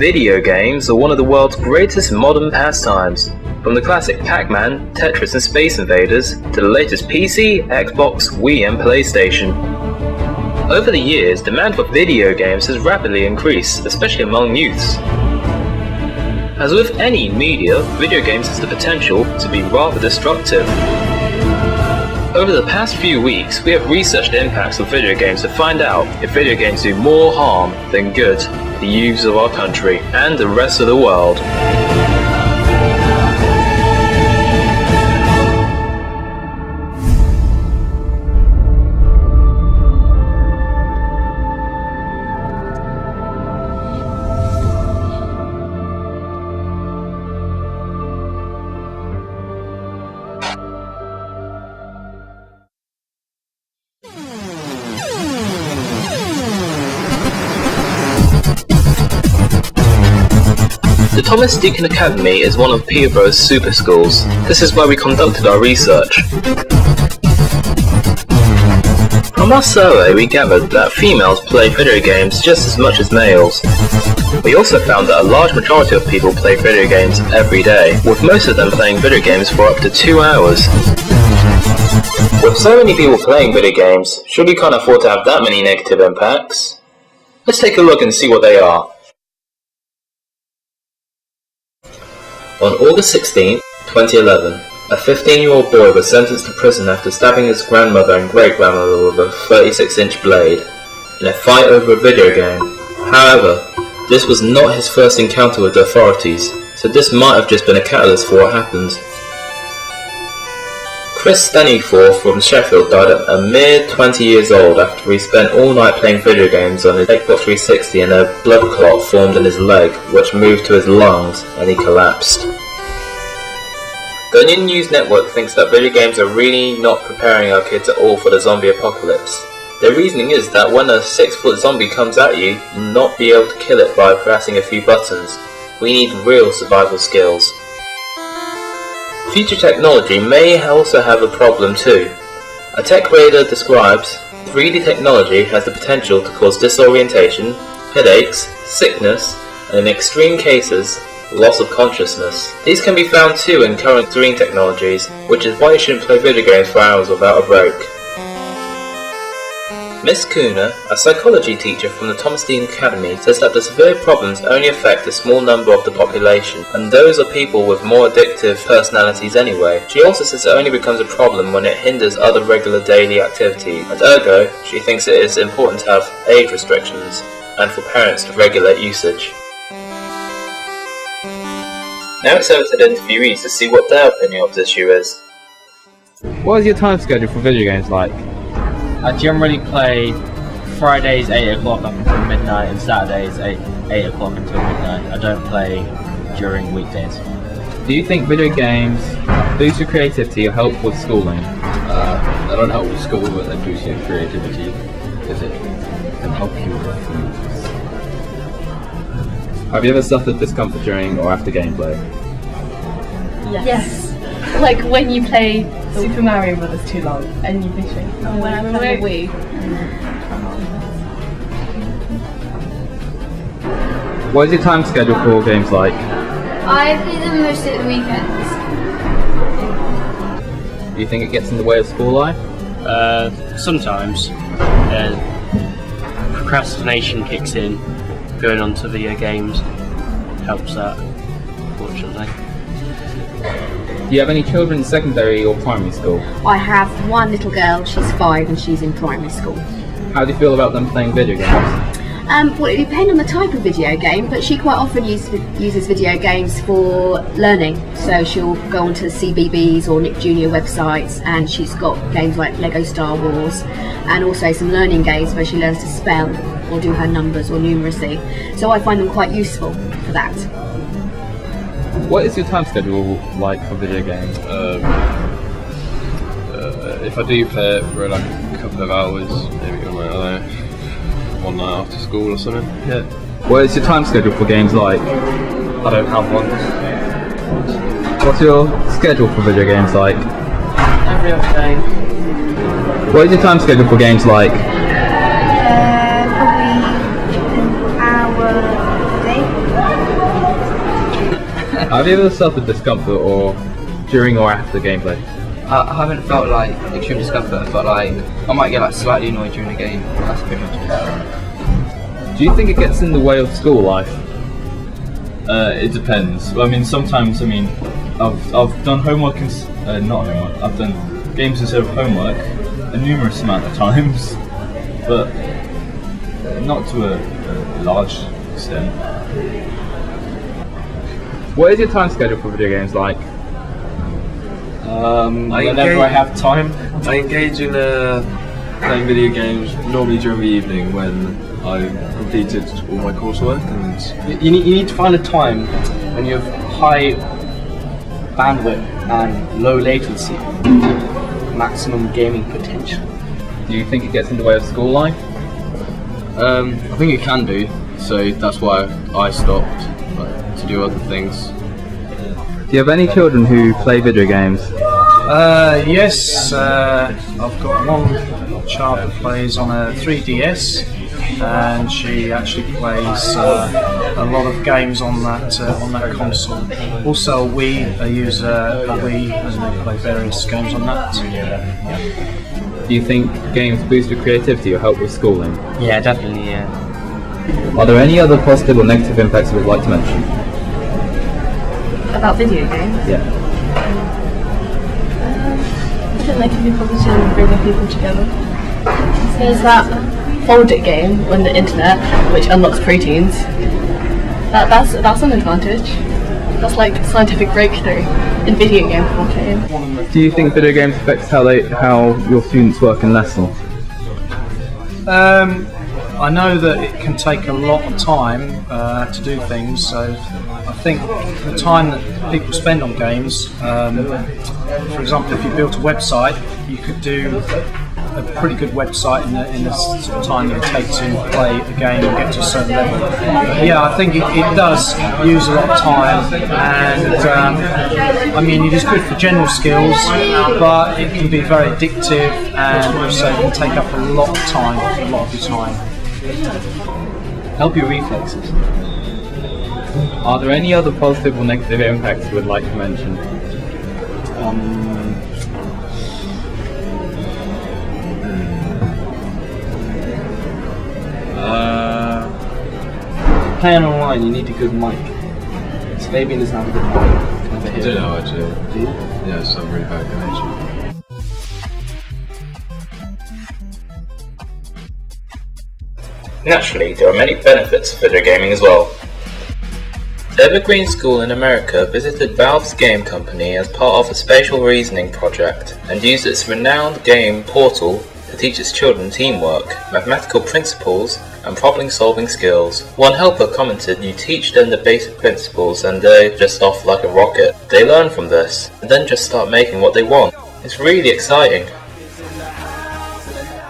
Video games are one of the world's greatest modern pastimes, from the classic Pac-Man, Tetris and Space Invaders, to the latest PC, Xbox, Wii and PlayStation. Over the years, demand for video games has rapidly increased, especially among youths. As with any media, video games has the potential to be rather destructive. Over the past few weeks, we have researched the impacts of video games to find out if video games do more harm than good to the youths of our country and the rest of the world. The Thomas Deacon Academy is one of Peterborough's super schools. This is where we conducted our research. From our survey we gathered that females play video games just as much as males. We also found that a large majority of people play video games every day, with most of them playing video games for up to 2 hours. With so many people playing video games, should we can't afford to have that many negative impacts? Let's take a look and see what they are. On August 16, 2011, a 15-year-old boy was sentenced to prison after stabbing his grandmother and great-grandmother with a 36-inch blade in a fight over a video game. However, this was not his first encounter with the authorities, so this might have just been a catalyst for what happened. Chris Staniforth from Sheffield died at a mere 20 years old after he spent all night playing video games on his Xbox 360 and a blood clot formed in his leg, which moved to his lungs and he collapsed. The Onion News Network thinks that video games are really not preparing our kids at all for the zombie apocalypse. Their reasoning is that when a 6-foot zombie comes at you, you'll not be able to kill it by pressing a few buttons. We need real survival skills. Future technology may also have a problem too. A tech radar describes 3D technology has the potential to cause disorientation, headaches, sickness, and in extreme cases, loss of consciousness. These can be found too in current screen technologies, which is why you shouldn't play video games for hours without a break. Miss Cooner, a psychology teacher from the Thomas Deacon Academy, says that the severe problems only affect a small number of the population, and those are people with more addictive personalities anyway. She also says it only becomes a problem when it hinders other regular daily activities, and ergo, she thinks it is important to have age restrictions, and for parents to regulate usage. Now it's over to the interviewees to see what their opinion of this issue is. What is your time schedule for video games like? I generally play Fridays 8 o'clock up until midnight and Saturdays 8 o'clock until midnight. I don't play during weekdays. Do you think video games boost your creativity or help with schooling? They don't help with school, but they boost your creativity because it can help you with things. Have you ever suffered discomfort during or after gameplay? Yes. Like when you play Super Mario Brothers too long and you literally. Oh, when I play the Wii. What is your time schedule for games like? I play them most at the weekends. Do you think it gets in the way of school life? Sometimes. Procrastination kicks in. Going on to video games helps that, unfortunately. Do you have any children in secondary or primary school? I have one little girl, she's 5 and she's in primary school. How do you feel about them playing video games? Well, it depends on the type of video game, but she quite often uses video games for learning. So she'll go onto CBeebies or Nick Jr. websites, and she's got games like Lego Star Wars, and also some learning games where she learns to spell or do her numbers or numeracy. So I find them quite useful for that. What is your time schedule like for video games? If I do play it for like a couple of hours, maybe on, I don't know, one night after school or something. Yeah. What is your time schedule for games like? I don't have one. What's your schedule for video games like? Every other day. What is your time schedule for games like? Probably an hour a day. Have you ever suffered discomfort or during or after gameplay? I haven't felt like extreme discomfort, but like I might get like slightly annoyed during the game. That's pretty much it. Do you think it gets in the way of school life? It depends. I mean, sometimes, I've done homework not homework. I've done games instead of homework a numerous amount of times, but not to a large extent. What is your time schedule for video games like? Whenever I have time, I engage in playing video games normally during the evening when I've completed all my coursework. And You need to find a time when you have high bandwidth and low latency, maximum gaming potential. Do you think it gets in the way of school life? I think it can do, so that's why I stopped to do other things. Do you have any children who play video games? Yes, I've got one child that plays on a 3DS, and she actually plays a lot of games on that console. Also, a Wii. They use a Wii, and they play various games on that. Do you think games boost your creativity or help with schooling? Yeah, definitely. Yeah. Are there any other positive or negative impacts you would like to mention? About video games? Yeah. I think they can be positive in bringing people together. There's that Fold It game on the internet, which unlocks preteens. That's an advantage. That's like scientific breakthrough in video game content. Do you think video games affects how your students work in lessons? I know that it can take a lot of time to do things, so I think the time that people spend on games, for example, if you built a website, you could do a pretty good website in the sort of time it would take to play a game and get to a certain level. Yeah, I think it does use a lot of time, and I mean, it is good for general skills, but it can be very addictive and also can take up a lot of time, a lot of your time. Help your reflexes. Are there any other positive or negative impacts you would like to mention? Playing online, you need a good mic. So Fabian doesn't have a good mic. I do know actually. Do you? Yeah, it's a really bad connection. Naturally, there are many benefits of video gaming as well. Evergreen School in America visited Valve's game company as part of a spatial reasoning project and used its renowned game Portal to teach its children teamwork, mathematical principles, and problem-solving skills. One helper commented, "You teach them the basic principles and they're just off like a rocket. They learn from this, and then just start making what they want. It's really exciting."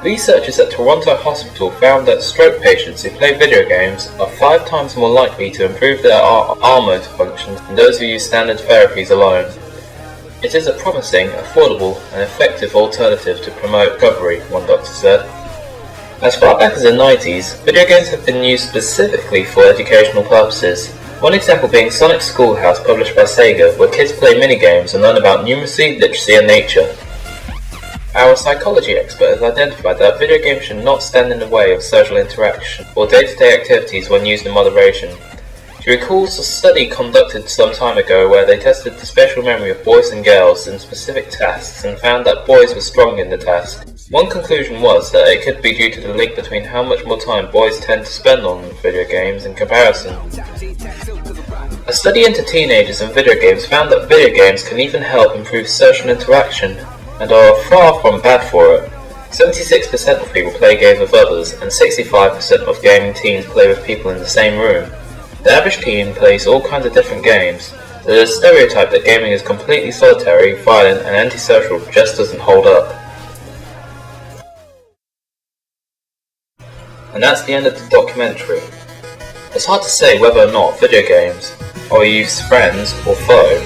Researchers at Toronto Hospital found that stroke patients who play video games are 5 times more likely to improve their arm motor functions than those who use standard therapies alone. It is a promising, affordable, and effective alternative to promote recovery, one doctor said. As far back as the 90s, video games have been used specifically for educational purposes. One example being Sonic Schoolhouse, published by Sega, where kids play minigames and learn about numeracy, literacy, and nature. Our psychology expert has identified that video games should not stand in the way of social interaction or day-to-day activities when used in moderation. She recalls a study conducted some time ago where they tested the spatial memory of boys and girls in specific tasks and found that boys were strong in the task. One conclusion was that it could be due to the link between how much more time boys tend to spend on video games in comparison. A study into teenagers and video games found that video games can even help improve social interaction and are far from bad for it. 76% of people play games with others, and 65% of gaming teens play with people in the same room. The average teen plays all kinds of different games, so the stereotype that gaming is completely solitary, violent, and antisocial just doesn't hold up. And that's the end of the documentary. It's hard to say whether or not video games are used friends or foe,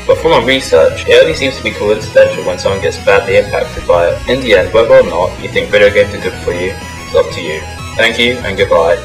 but from our research, it only seems to be coincidental when someone gets badly impacted by it. In the end, whether or not you think video games are good for you, it's up to you. Thank you and goodbye.